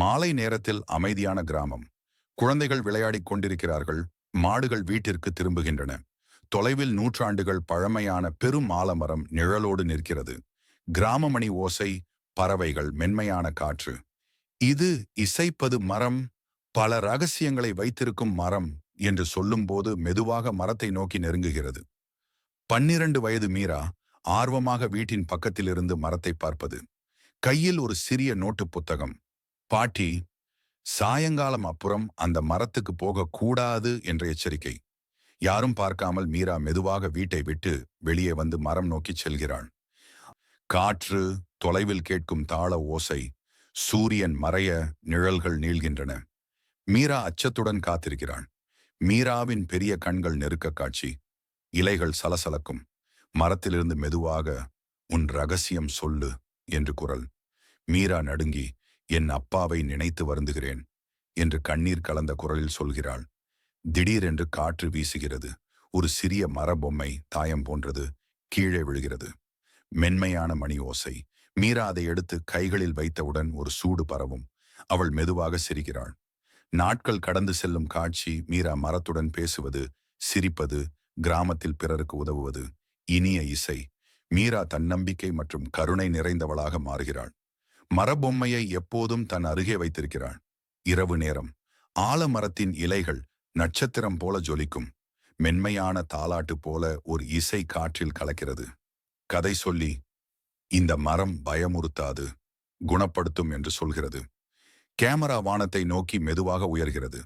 மாலை நேரத்தில் அமைதியான கிராமம். குழந்தைகள் விளையாடிக் கொண்டிருக்கிறார்கள். மாடுகள் வீட்டிற்கு திரும்புகின்றன. தொலைவில் நூற்றாண்டுகள் பழமையான பெரும் ஆலமரம் நிழலோடு நிற்கிறது. கிராமமணி ஓசை, பறவைகள், மென்மையான காற்று. இது இசைப்பது மரம், பல ரகசியங்களை வைத்திருக்கும் மரம் என்று சொல்லும்போது மெதுவாக மரத்தை நோக்கி நெருங்குகிறது. 12 வயது மீரா ஆர்வமாக வீட்டின் பக்கத்திலிருந்து மரத்தை பார்ப்பது. கையில் ஒரு சிறிய நோட்டு புத்தகம். பாட்டி, சாயங்காலம் அப்புறம் அந்த மரத்துக்கு போகக்கூடாது என்ற எச்சரிக்கை. யாரும் பார்க்காமல் மீரா மெதுவாக வீட்டை விட்டு வெளியே வந்து மரம் நோக்கிச் செல்கிறாள். காற்று, தொலைவில் கேட்கும் தாள ஓசை, சூரியன் மறைய நிழல்கள் நீள்கின்றன. மீரா அச்சத்துடன் காத்திருக்கிறாள். மீராவின் பெரிய கண்கள் நெருக்க காட்சி. இலைகள் சலசலக்கும். மரத்திலிருந்து மெதுவாக, "உன் ரகசியம் சொல்லு" என்று குரல். மீரா நடுங்கி, "என் அப்பாவை நினைத்து வருந்துகிறேன்" என்று கண்ணீர் கலந்த குரலில் சொல்கிறாள். திடீரென்று காற்று வீசுகிறது. ஒரு சிறிய மரபொம்மை, தாயம் போன்றது, கீழே விழுகிறது. மென்மையான மணி ஓசை. மீரா அதை எடுத்து கைகளில் வைத்தவுடன் ஒரு சூடு பரவும். அவள் மெதுவாக சிரிக்கிறாள். நாட்கள் கடந்து செல்லும் காட்சி. மீரா மரத்துடன் பேசுவது, சிரிப்பது, கிராமத்தில் பிறருக்கு உதவுவது, இனிய இசை. மீரா தன்னம்பிக்கை மற்றும் கருணை நிறைந்தவளாக மாறுகிறாள். மரபொம்மையை எப்போதும் தன் அருகே வைத்திருக்கிறாள். இரவு நேரம். ஆலமரத்தின் இலைகள் நட்சத்திரம் போல ஜொலிக்கும். மென்மையான தாலாட்டு போல ஒரு இசை காற்றில் கலக்கிறது. கதை சொல்லி, "இந்த மரம் பயமுறுத்தாது, குணப்படுத்தும்" என்று சொல்கிறது. கேமரா வானத்தை நோக்கி மெதுவாக உயர்கிறது.